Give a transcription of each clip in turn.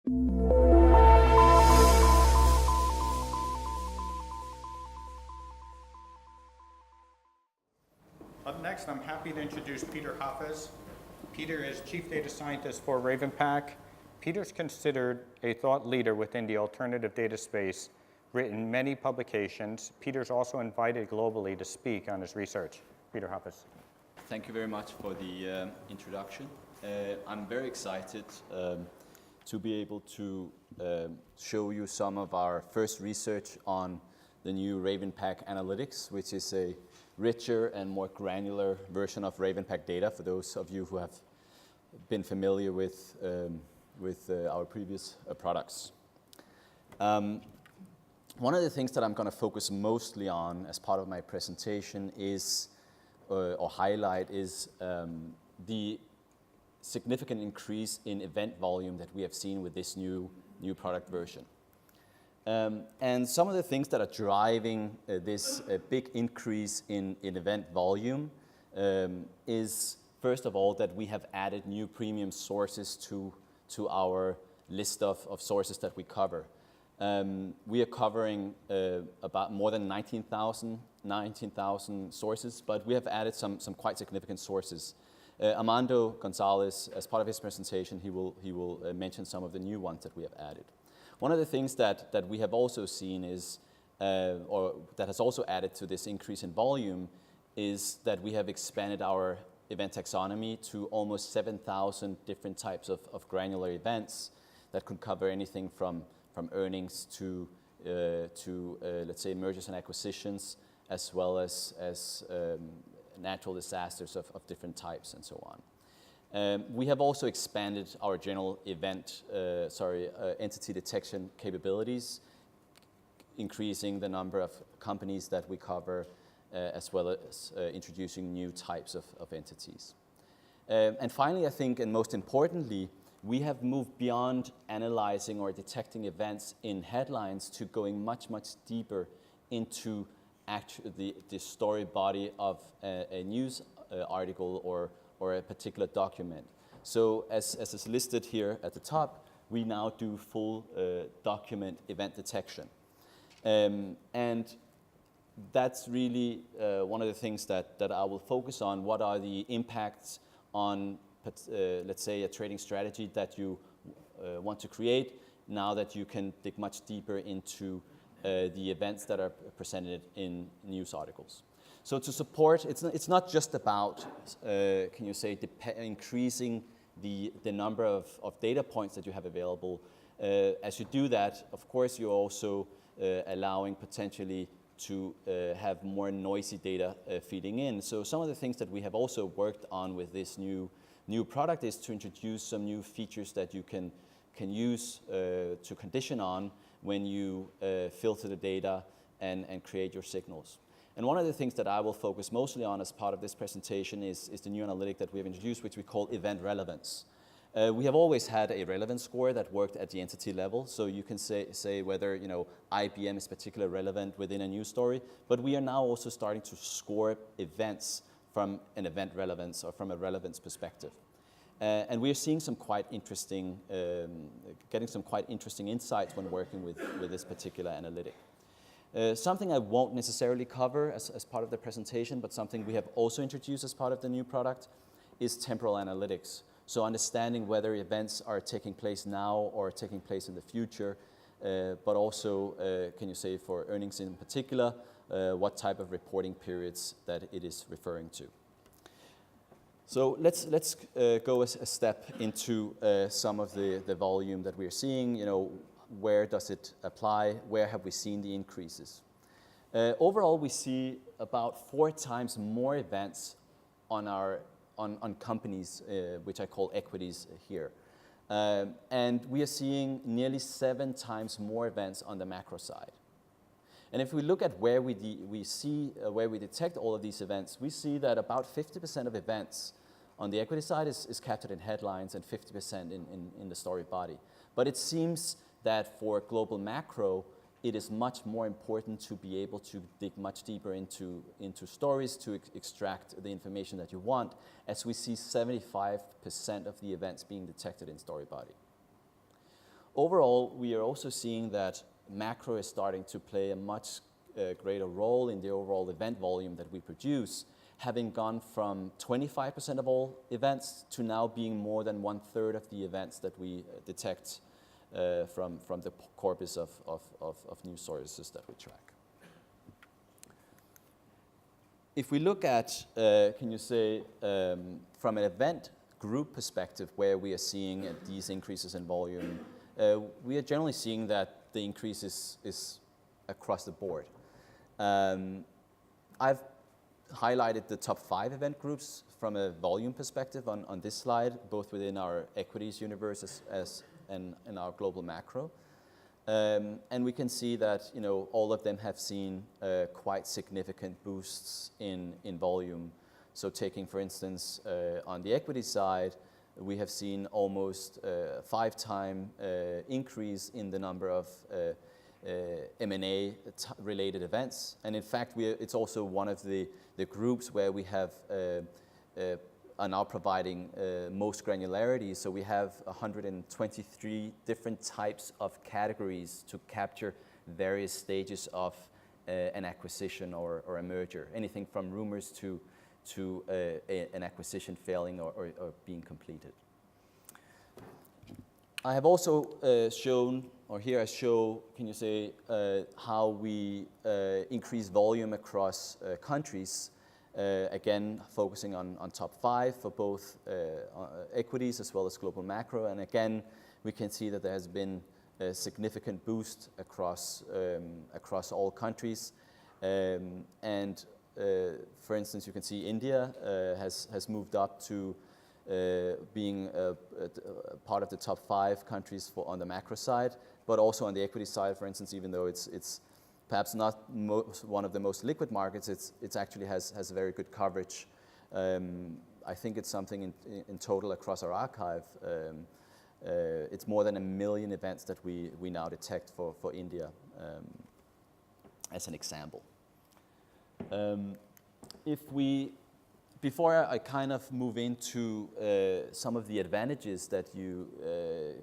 Up next, I'm happy to introduce Peter Hafez. Peter is Chief Data Scientist for RavenPack. Peter's considered a thought leader within the alternative data space, written many publications. Peter's also invited globally to speak on his research. Peter Hafez. Thank you very much for the introduction. I'm very excited to be able to show you some of our first research on the new RavenPack Analytics, which is a richer and more granular version of RavenPack data for those of you who have been familiar with our previous products. One of the things that I'm going to focus mostly on as part of my presentation is, or highlight, is the significant increase in event volume that we have seen with this new product version. And some of the things that are driving this big increase in event volume is, first of all, that we have added new premium sources to our list of sources that we cover. We are covering about more than 19,000 sources, but we have added some quite significant sources. Armando Gonzalez, as part of his presentation, he will mention some of the new ones that we have added. One of the things that we have also seen is, or that has also added to this increase in volume, is that we have expanded our event taxonomy to almost 7,000 different types of granular events that could cover anything from earnings to let's say, mergers and acquisitions, as well as natural disasters of different types and so on. We have also expanded our general entity detection capabilities, increasing the number of companies that we cover, as well as introducing new types of entities. And finally, I think, and most importantly, we have moved beyond analyzing or detecting events in headlines to going much, much deeper into the story body of a news article or a particular document. So as is listed here at the top, we now do full document event detection. And that's really one of the things that I will focus on. What are the impacts on, let's say, a trading strategy that you want to create now that you can dig much deeper into the events that are presented in news articles. So to support, it's not just about, can you say, increasing the number of data points that you have available. As you do that, of course, you're also allowing potentially to have more noisy data feeding in. So some of the things that we have also worked on with this new product is to introduce some new features that you can use to condition on when you filter the data and create your signals. And one of the things that I will focus mostly on as part of this presentation is the new analytic that we have introduced, which we call event relevance. We have always had a relevance score that worked at the entity level, so you can say whether IBM is particularly relevant within a news story, but we are now also starting to score events from an event relevance or from a relevance perspective. And we are seeing some quite interesting, getting some quite interesting insights when working with this particular analytic. Something I won't necessarily cover as part of the presentation, but something we have also introduced as part of the new product is temporal analytics. So understanding whether events are taking place now or taking place in the future, but also, can you say, for earnings in particular, what type of reporting periods that it is referring to. So let's go a step into some of the volume that we're seeing. Where does it apply? Where have we seen the increases? Overall, we see about 4 times more events on companies, which I call equities here. And we are seeing nearly 7 times more events on the macro side. And if we look at where we detect all of these events, we see that about 50% of events on the equity side is captured in headlines and 50% in the story body. But it seems that for global macro, it is much more important to be able to dig much deeper into stories to extract the information that you want, as we see 75% of the events being detected in story body. overall, we are also seeing that macro is starting to play a much greater role in the overall event volume that we produce, having gone from 25% of all events to now being more than 1/3 of the events that we detect from the corpus of news sources that we track. If we look at, can you say, from an event group perspective, where we are seeing these increases in volume, we are generally seeing that the increase is across the board. I've highlighted the top 5 event groups from a volume perspective on this slide, both within our equities universe and in our global macro. And we can see that all of them have seen quite significant boosts in volume. So taking, for instance, on the equity side, we have seen almost 5-time increase in the number of M&A related events. And in fact, it's also one of the groups where we have are now providing most granularity. So we have 123 different types of categories to capture various stages of an acquisition or a merger, anything from rumors to an acquisition failing or being completed. I have also shown, or here I show, can you say, how we increase volume across countries, again, focusing on top 5 for both equities as well as global macro. And again, we can see that there has been a significant boost across all countries. For instance, you can see India has moved up to being part of the top 5 countries on the macro side, but also on the equity side, for instance, even though it's perhaps not one of the most liquid markets, it actually has very good coverage. I think it's something in total across our archive. It's more than 1 million events that we now detect for India, as an example. Before I kind of move into some of the advantages that you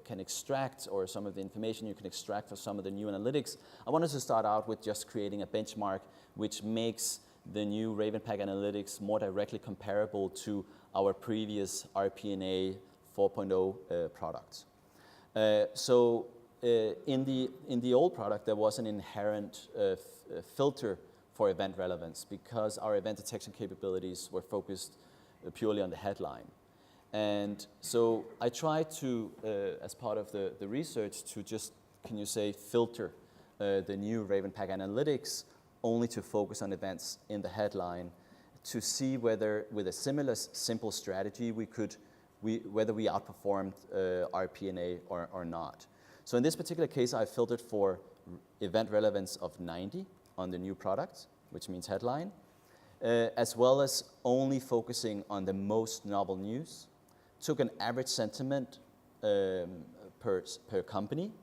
can extract, or some of the information you can extract for some of the new analytics, I wanted to start out with just creating a benchmark which makes the new RavenPack Analytics more directly comparable to our previous RPNA 4.0 product. In the old product, there was an inherent filter for event relevance, because our event detection capabilities were focused purely on the headline. And so I tried to, as part of the research, to just, can you say, filter the new RavenPack Analytics only to focus on events in the headline, to see whether, with a similar simple strategy, whether we outperformed RPNA or not. So in this particular case, I filtered for event relevance of 90 on the new product, which means headline, as well as only focusing on the most novel news. Took an average sentiment per company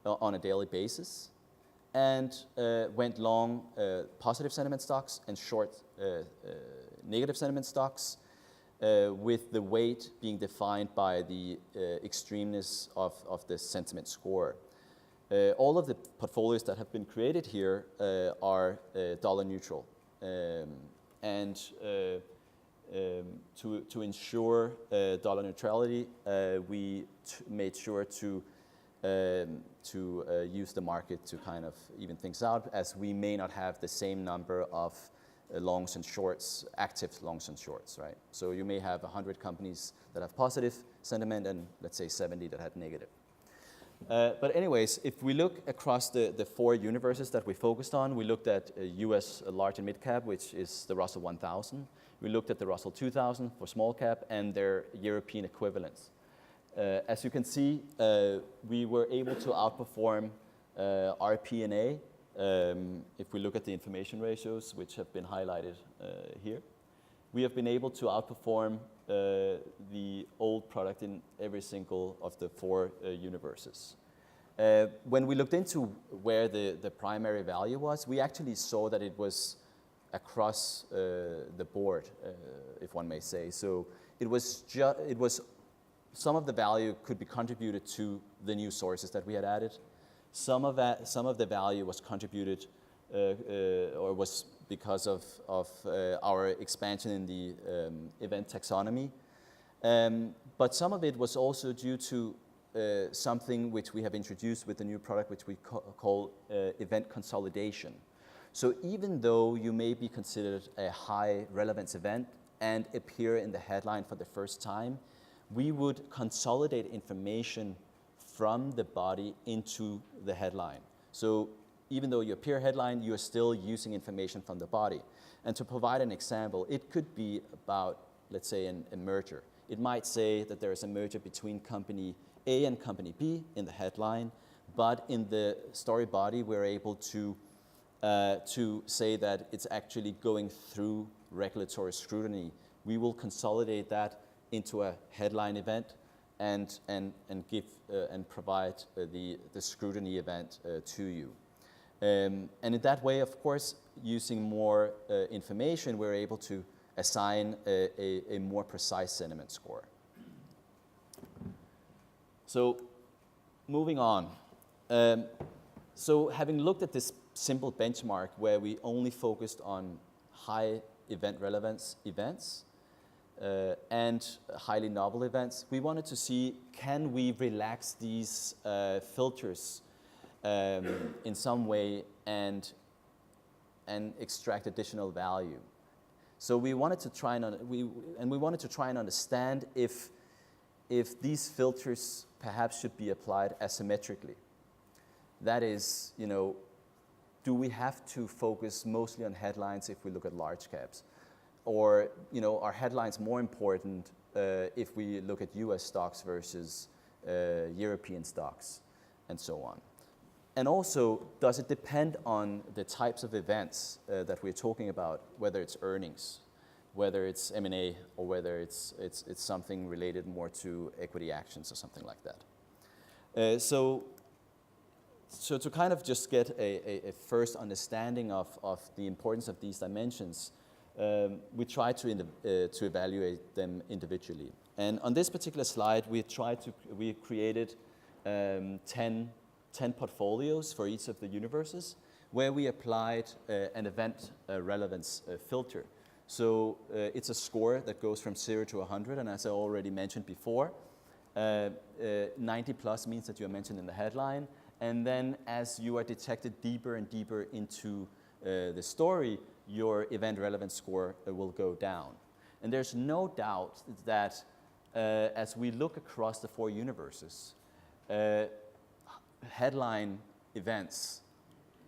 on a daily basis, and went long positive sentiment stocks and short negative sentiment stocks, with the weight being defined by the extremeness of the sentiment score. All of the portfolios that have been created here are dollar neutral. To ensure dollar neutrality, we made sure to use the market to kind of even things out, as we may not have the same number of longs and shorts, active longs and shorts, right? So you may have 100 companies that have positive sentiment and let's say 70 that had negative. But anyways, if we look across the 4 universes that we focused on, we looked at US large and mid cap, which is the Russell 1000. We looked at the Russell 2000 for small cap and their European equivalents. As you can see, we were able to outperform RPNA if we look at the information ratios, which have been highlighted here. We have been able to outperform the old product in every single of the 4 universes. When we looked into where the primary value was, we actually saw that it was across the board, if one may say. So it was some of the value could be contributed to the new sources that we had added. Some of the value was contributed or was because of our expansion in the event taxonomy. But some of it was also due to something which we have introduced with the new product, which we call event consolidation. So even though you may be considered a high relevance event and appear in the headline for the first time, we would consolidate information from the body into the headline. So even though you appear headline, you are still using information from the body. And to provide an example, it could be about, let's say, a merger. It might say that there is a merger between company A and company B in the headline, but in the story body, we're able to say that it's actually going through regulatory scrutiny. We will consolidate that into a headline event and give and provide the scrutiny event to you. And in that way, of course, using more information, we're able to assign a more precise sentiment score. So moving on. So having looked at this simple benchmark where we only focused on high event relevance events and highly novel events, we wanted to see, can we relax these filters in some way and extract additional value. So we wanted to try and understand if these filters perhaps should be applied asymmetrically. That is, do we have to focus mostly on headlines if we look at large caps? Or, are headlines more important if we look at US stocks versus European stocks, and so on? And also, does it depend on the types of events that we're talking about, whether it's earnings, whether it's M&A, or whether it's something related more to equity actions or something like that? So to kind of just get a first understanding of the importance of these dimensions, we try to evaluate them individually. And on this particular slide, we created 10 portfolios for each of the universes, where we applied an event relevance filter. So it's a score that goes from 0 to 100, and as I already mentioned before, 90 plus means that you are mentioned in the headline, and then as you are detected deeper and deeper into the story, your event relevance score will go down. And there's no doubt that as we look across the 4 universes, headline events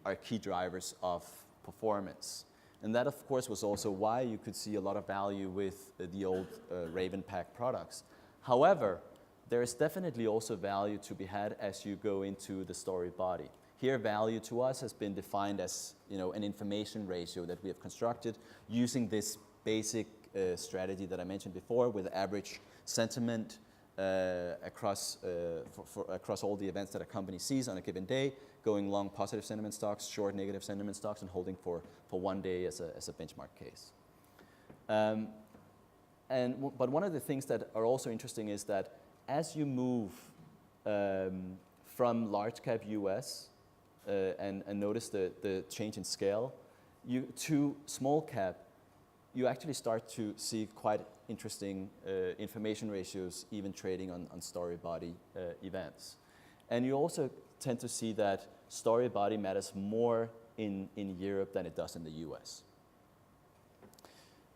are key drivers of performance. And that, of course, was also why you could see a lot of value with the old RavenPack products. However, there is definitely also value to be had as you go into the story body. Here, value to us has been defined as an information ratio that we have constructed using this basic strategy that I mentioned before, with average sentiment across all the events that a company sees on a given day, going long positive sentiment stocks, short negative sentiment stocks, and holding for 1 day as a benchmark case. But one of the things that are also interesting is that as you move from large cap US and notice the change in scale, to small cap, you actually start to see quite interesting information ratios, even trading on story body events. And you also tend to see that story body matters more in Europe than it does in the US.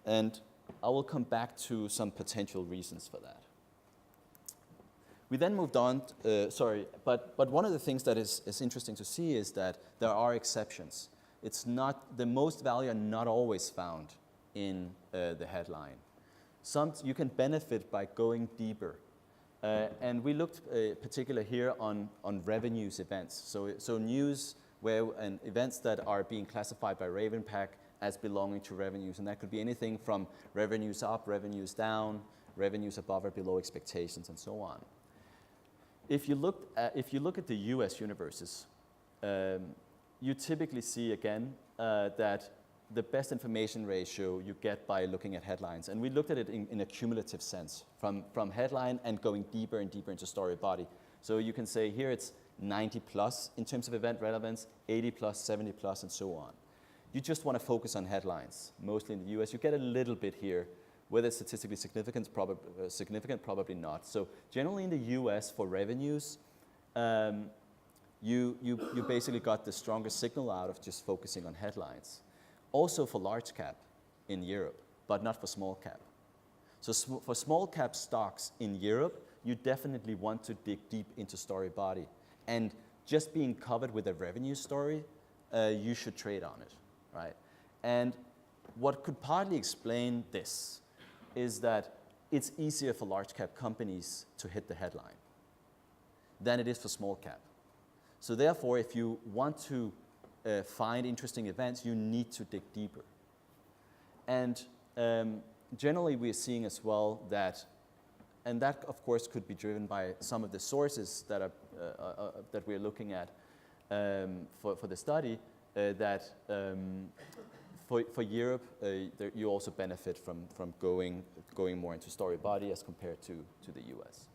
And I will come back to some potential reasons for that. We then moved on, but one of the things that is interesting to see is that there are exceptions. It's not, the most value are not always found in the headline. You can benefit by going deeper. And we looked particularly here on revenues events. So news and events that are being classified by RavenPack as belonging to revenues. And that could be anything from revenues up, revenues down, revenues above or below expectations, and so on. If you look at the US universes, you typically see again that the best information ratio you get by looking at headlines. And we looked at it in a cumulative sense, from headline and going deeper and deeper into story body. So you can say here it's 90 plus in terms of event relevance, 80 plus, 70 plus, and so on. You just want to focus on headlines, mostly in the US. You get a little bit here. Whether it's statistically significant, probably not. So generally in the US for revenues, you basically got the strongest signal out of just focusing on headlines. Also for large cap in Europe, but not for small cap. So for small cap stocks in Europe, you definitely want to dig deep into story body. And just being covered with a revenue story, you should trade on it, right? And what could partly explain this is that it's easier for large cap companies to hit the headline than it is for small cap. So therefore, if you want to find interesting events, you need to dig deeper. And generally we're seeing as well that, and that of course could be driven by some of the sources that, that we're looking at for the study, that for Europe, you also benefit from going more into story body as compared to the US.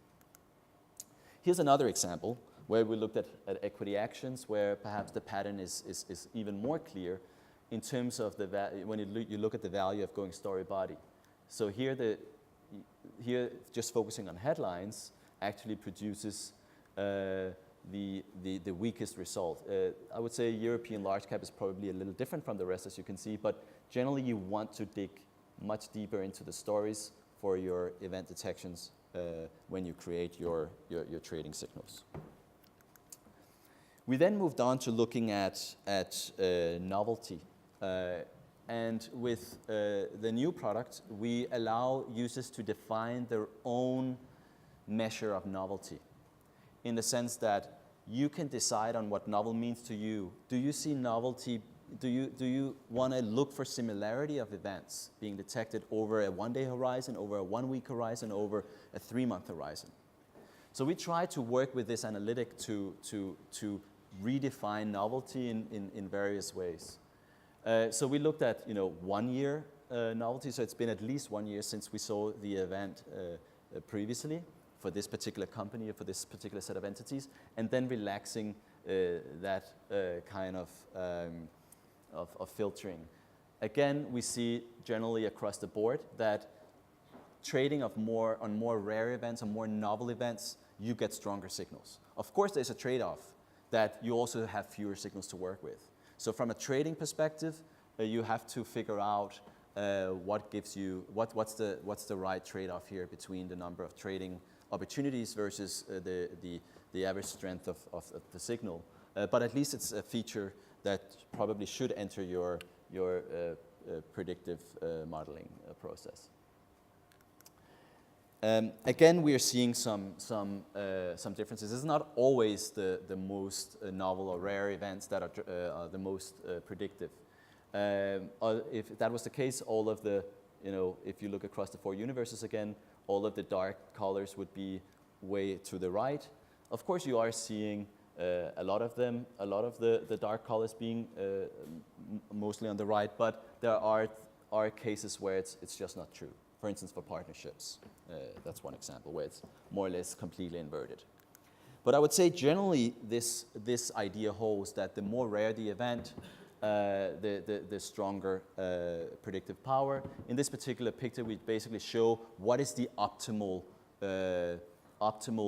Here's another example where we looked at equity actions, where perhaps the pattern is even more clear in terms of when you look at the value of going story body. So here just focusing on headlines actually produces the weakest result. I would say European large cap is probably a little different from the rest, as you can see, but generally you want to dig much deeper into the stories for your event detections when you create your trading signals. We then moved on to looking at novelty. And with the new product, we allow users to define their own measure of novelty, in the sense that you can decide on what novel means to you. Do you see novelty? Do you want to look for similarity of events being detected over a one-day horizon, over a one-week horizon, over a 3-month horizon? So we try to work with this analytic to redefine novelty in various ways. So we looked at 1 year novelty, so it's been at least 1 year since we saw the event previously for this particular company or for this particular set of entities, and then relaxing that kind of filtering. Again, we see generally across the board that trading on more rare events, on more novel events, you get stronger signals. Of course, there's a trade-off that you also have fewer signals to work with. So from a trading perspective, you have to figure out what gives you, what's the right trade-off here between the number of trading opportunities versus the average strength of the signal. But at least it's a feature that probably should enter your predictive modeling process. Again, we are seeing some differences. It's not always the most novel or rare events that are the most predictive. If that was the case, all of the, if you look across the 4 universes again, all of the dark colors would be way to the right. Of course, you are seeing a lot of them, a lot of the dark colors being mostly on the right, but there are cases where it's just not true. For instance, for partnerships, that's one example where it's more or less completely inverted. But I would say generally this idea holds that the more rare the event, the stronger predictive power. In this particular picture, we basically show what is the optimal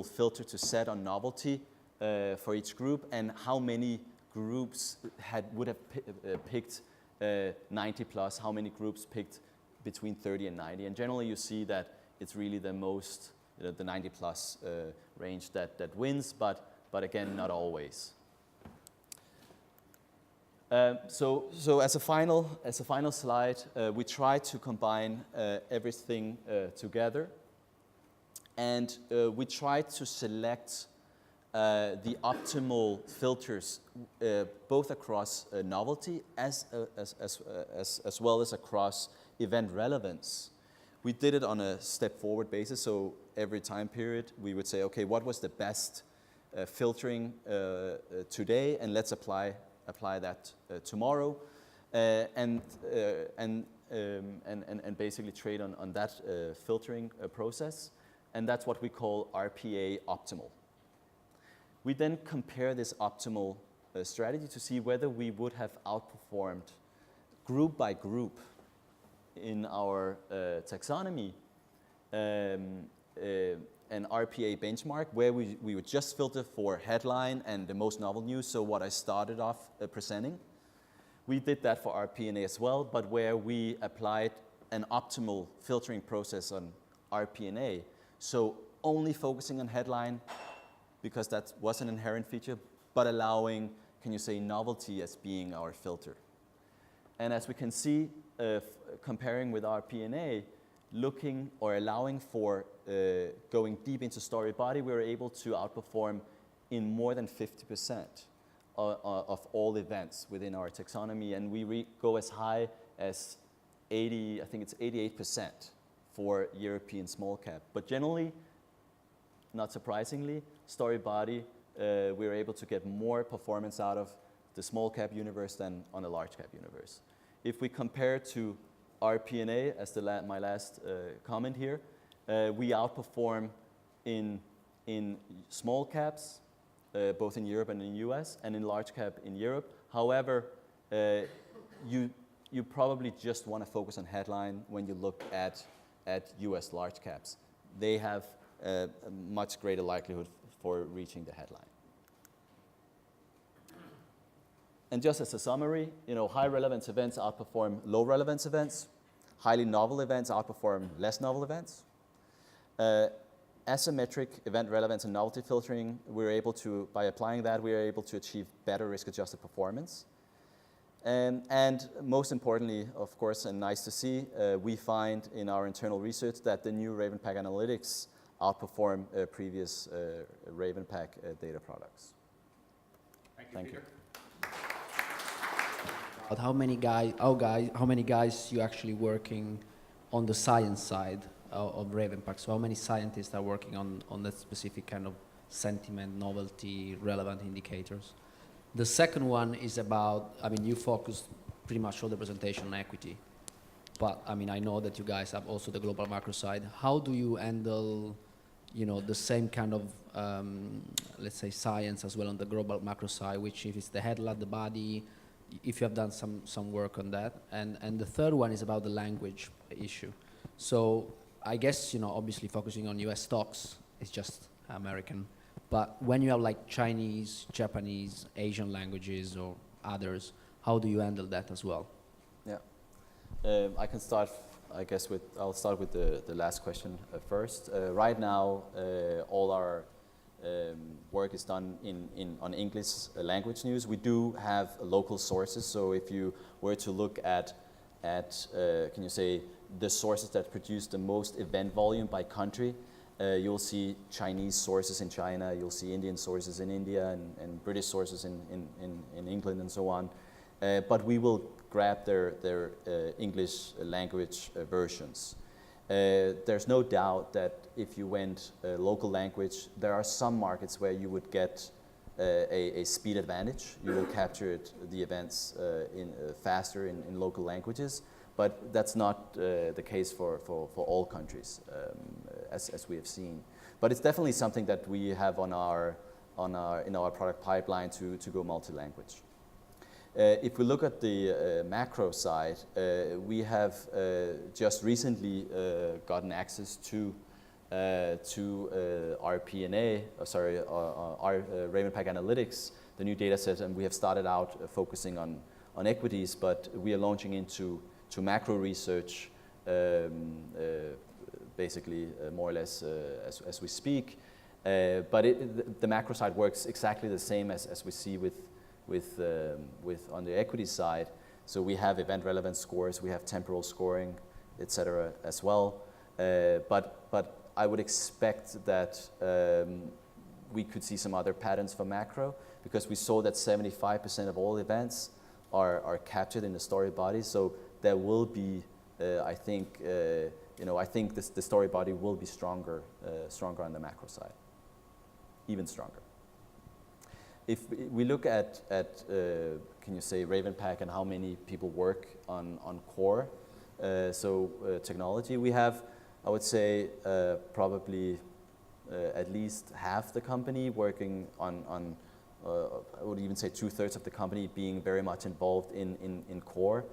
filter to set on novelty for each group, and how many groups would have picked 90 plus, how many groups picked between 30 and 90. And generally you see that it's really the most, the 90 plus range that wins, but again, not always. So as a final slide, we try to combine everything together, and we try to select the optimal filters both across novelty as well as across event relevance. We did it on a step forward basis, so every time period we would say, okay, what was the best filtering today, and let's apply that tomorrow. and basically trade on that filtering process, and that's what we call RPA optimal. We then compare this optimal strategy to see whether we would have outperformed group by group in our taxonomy an RPA benchmark where we would just filter for headline and the most novel news, so what I started off presenting. We did that for RPNA as well, but where we applied an optimal filtering process on RPNA, so only focusing on headline because that was an inherent feature, but allowing, can you say, novelty as being our filter. And as we can see, comparing with RPNA, looking or allowing for going deep into story body, we were able to outperform in more than 50% of all events within our taxonomy, and we go as high as 80, I think it's 88% for European small cap. But generally, not surprisingly, story body, we were able to get more performance out of the small cap universe than on the large cap universe. If we compare to RPNA as my last comment here, we outperform in small caps, both in Europe and in the US, and in large cap in Europe. However, you probably just want to focus on headline when you look at US large caps. They have a much greater likelihood for reaching the headline. And just as a summary, high relevance events outperform low relevance events. Highly novel events outperform less novel events. Asymmetric event relevance and novelty filtering, by applying that, we are able to achieve better risk-adjusted performance. And most importantly, of course, and nice to see, we find in our internal research that the new RavenPack Analytics outperform previous RavenPack data products. Thank you, Peter. But how many guys you actually working on the science side of RavenPack? So how many scientists are working on that specific kind of sentiment, novelty, relevant indicators? The second one is about, you focused pretty much all the presentation on equity. But I know that you guys have also the global macro side. How do you handle, the same kind of, let's say, science as well on the global macro side, which if it's the headline, the body, if you have done some work on that. And the third one is about the language issue. So I guess, obviously focusing on US stocks is just American. But when you have like Chinese, Japanese, Asian languages or others, how do you handle that as well? Yeah, I can start, I guess, I'll start with the last question first. Right now, all our work is done on English language news. We do have local sources, so if you were to look at can you say, the sources that produce the most event volume by country, you'll see Chinese sources in China, you'll see Indian sources in India, and British sources in England and so on. But we will grab their English language versions. There's no doubt that if you went local language, there are some markets where you would get a speed advantage. You will capture the events faster in local languages, but that's not the case for all countries, as we have seen. But it's definitely something that we have in our product pipeline to go multi-language. If we look at the macro side, we have just recently gotten access to RPNA, our RavenPack Analytics, the new data set, and we have started out focusing on equities, but we are launching into macro research basically more or less as we speak. But the macro side works exactly the same as we see with on the equity side. So we have event relevance scores, we have temporal scoring, etc. as well. But I would expect that we could see some other patterns for macro, because we saw that 75% of all events are captured in the story body. So there will be, I think the story body will be stronger on the macro side, even stronger. if we look at can you say RavenPack and how many people work on core, technology, we have, I would say, probably at least half the company working on I would even say 2/3 of the company being very much involved in core.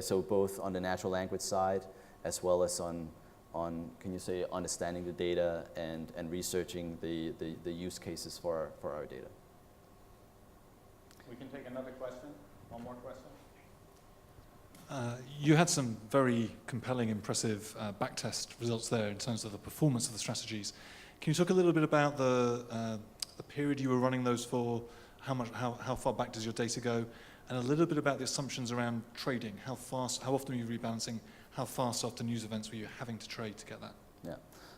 So both on the natural language side as well as on can you say understanding the data and researching the use cases for our data. We can take another question. One more question. You had some very compelling, impressive backtest results there in terms of the performance of the strategies. Can you talk a little bit about the period you were running those for? How far back does your data go? And a little bit about the assumptions around trading. How often were you rebalancing? How fast after news events were you having to trade to get that? Yeah,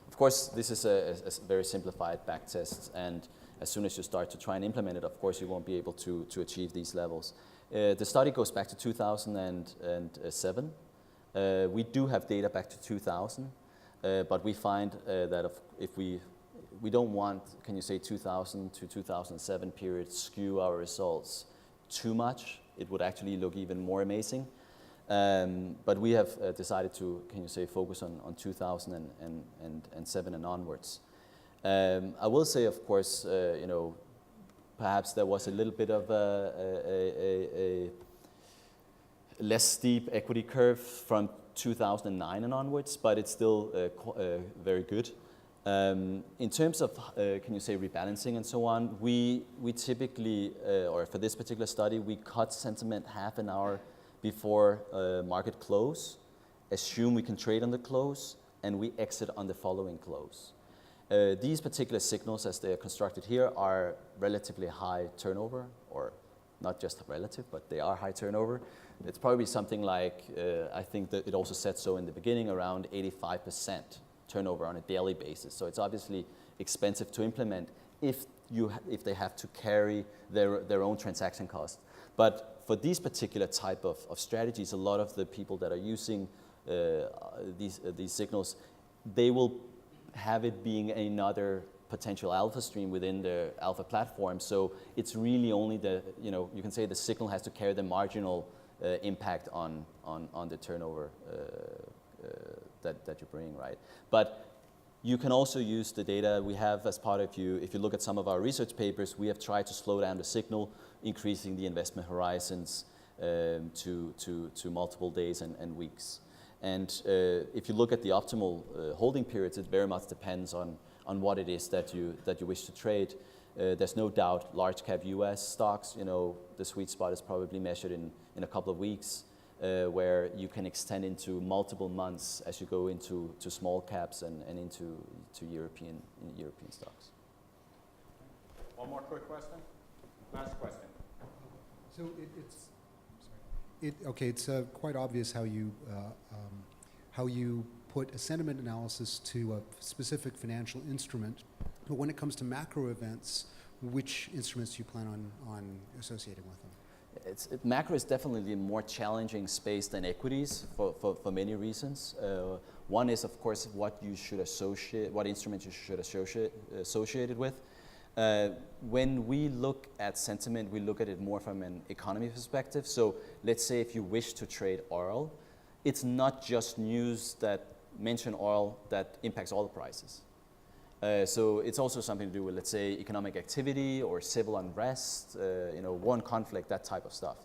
of course, this is a very simplified backtest, and as soon as you start to try and implement it, of course, you won't be able to achieve these levels. The study goes back to 2007. We do have data back to 2000, but we find that if we don't want, can you say, 2000 to 2007 period skew our results too much. It would actually look even more amazing. But we have decided to, can you say, focus on 2007 and onwards. I will say, of course, you know, perhaps there was a little bit of a less steep equity curve from 2009 and onwards, but it's still very good. In terms of, can you say, rebalancing and so on, we typically, or for this particular study, we cut sentiment half an hour before market close, assume we can trade on the close, and we exit on the following close. These particular signals, as they are constructed here, are relatively high turnover, or not just relative, but they are high turnover. It's probably something like, I think that it also said so in the beginning, around 85% turnover on a daily basis. So it's obviously expensive to implement if they have to carry their own transaction cost. But for these particular type of strategies, a lot of the people that are using these signals, they will have it being another potential alpha stream within the alpha platform. So it's really only you can say the signal has to carry the marginal impact on the turnover that you bring, right? But you can also use the data we have as part of if you look at some of our research papers, we have tried to slow down the signal, increasing the investment horizons to multiple days and weeks. And if you look at the optimal holding periods, it very much depends on what it is that you wish to trade. There's no doubt large cap US stocks, you know, the sweet spot is probably measured in a couple of weeks, where you can extend into multiple months as you go into small caps and into European stocks. One more quick question. Last question. So it's quite obvious how you put a sentiment analysis to a specific financial instrument, but when it comes to macro events, which instruments do you plan on associating with them? Macro is definitely a more challenging space than equities for many reasons. One is, of course, what instruments you should associate it with. When we look at sentiment, we look at it more from an economy perspective. So let's say if you wish to trade oil, it's not just news that mention oil that impacts oil prices. So it's also something to do with, let's say, economic activity or civil unrest, war and conflict, that type of stuff.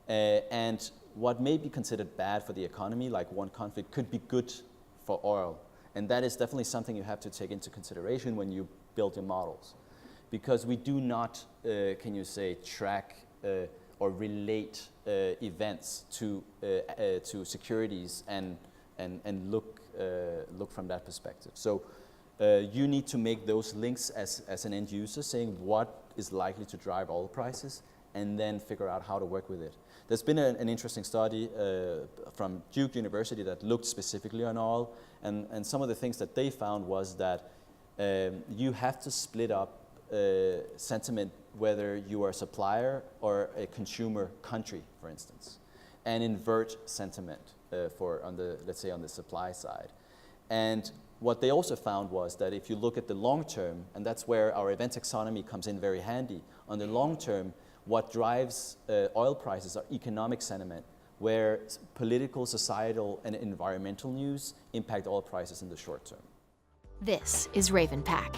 And what may be considered bad for the economy, like war and conflict, could be good for oil. And that is definitely something you have to take into consideration when you build your models. Because we do not, track or relate events to securities and look from that perspective. So you need to make those links as an end user, saying what is likely to drive oil prices, and then figure out how to work with it. There's been an interesting study from Duke University that looked specifically on oil, and some of the things that they found was that you have to split up sentiment whether you are a supplier or a consumer country, for instance, and invert sentiment let's say on the supply side. And what they also found was that if you look at the long term, and that's where our event taxonomy comes in very handy, on the long term, what drives oil prices are economic sentiment, where political, societal, and environmental news impact oil prices in the short term. This is RavenPack.